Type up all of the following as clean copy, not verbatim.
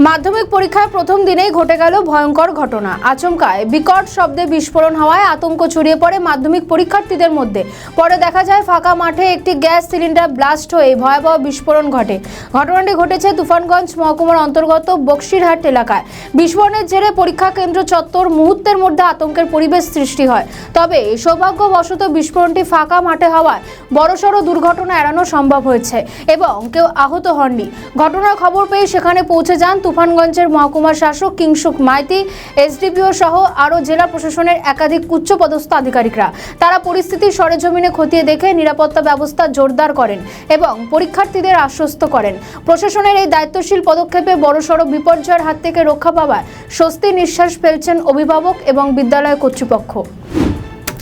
মাধ্যমিক পরীক্ষার প্রথম দিনেই ঘটে গেল ভয়ঙ্কর ঘটনা। আচমকায় বিকট শব্দে বিস্ফোরণ হওয়ায় আতঙ্ক ছড়িয়ে পড়ে মাধ্যমিক পরীক্ষার্থীদের মধ্যে। পরে দেখা যায় ফাঁকা মাঠে একটি গ্যাস সিলিন্ডার ব্লাস্ট হয়ে ভয়াবহ বিস্ফোরণ ঘটে। ঘটনাটি ঘটেছে তুফানগঞ্জ মহকুমার অন্তর্গত বক্সিরহাট এলাকায়। বিস্ফোরণের জেরে পরীক্ষা কেন্দ্র চত্বর মুহূর্তের মধ্যে আতঙ্কের পরিবেশ সৃষ্টি হয়। তবে সৌভাগ্যবশত বিস্ফোরণটি ফাঁকা মাঠে হওয়ায় বড়সড় দুর্ঘটনা এড়ানো সম্ভব হয়েছে এবং কেউ আহত হননি। ঘটনার খবর পেয়ে সেখানে পৌঁছে যান তুফানগঞ্জের মহকুমা শাসক কিংসুক মাইতি, এসডিপিও সহ আরও জেলা প্রশাসনের একাধিক উচ্চপদস্থ আধিকারিকরা। তারা পরিস্থিতি সরেজমিনে খতিয়ে দেখে নিরাপত্তা ব্যবস্থা জোরদার করেন এবং পরীক্ষার্থীদের আশ্বস্ত করেন। প্রশাসনের এই দায়িত্বশীল পদক্ষেপে বড়সড় বিপর্যয়ের হাত থেকে রক্ষা পাওয়ায় স্বস্তির নিঃশ্বাস ফেলছেন অভিভাবক এবং বিদ্যালয় কর্তৃপক্ষ।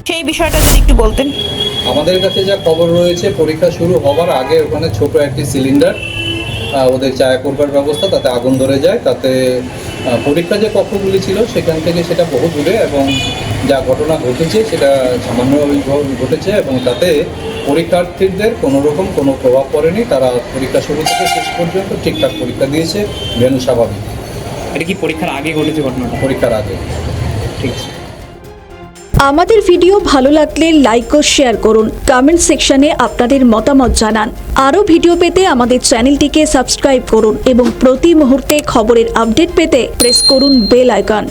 সেই বিষয়টা যদি একটু বলতেন। আমাদের কাছে যা খবর রয়েছে, পরীক্ষা শুরু হওয়ার আগে ওখানে ছোট একটি সিলিন্ডার ওদের চায়া করবার ব্যবস্থা, তাতে আগুন ধরে যায়। তাতে পরীক্ষা যে কক্ষগুলি ছিল সেখান থেকে সেটা বহু দূরে এবং যা ঘটনা ঘটেছে সেটা সামান্যভাবে ঘটেছে এবং তাতে পরীক্ষার্থীদের কোনোরকম কোনো প্রভাব পড়েনি। তারা পরীক্ষা শুরু থেকে শেষ পর্যন্ত ঠিকঠাক পরীক্ষা দিয়েছে, ভেন্যু স্বাভাবিক। এটা কি পরীক্ষার আগে ঘটেছে ঘটনাটা? পরীক্ষার আগে। ঠিক আছে। আমাদের ভিডিও ভালো লাগলে লাইক ও শেয়ার করুন, কমেন্ট সেকশনে আপনাদের মতামত জানান। আরও ভিডিও পেতে আমাদের চ্যানেলটিকে সাবস্ক্রাইব করুন এবং প্রতি মুহূর্তে খবরের আপডেট পেতে প্রেস করুন বেল আইকন।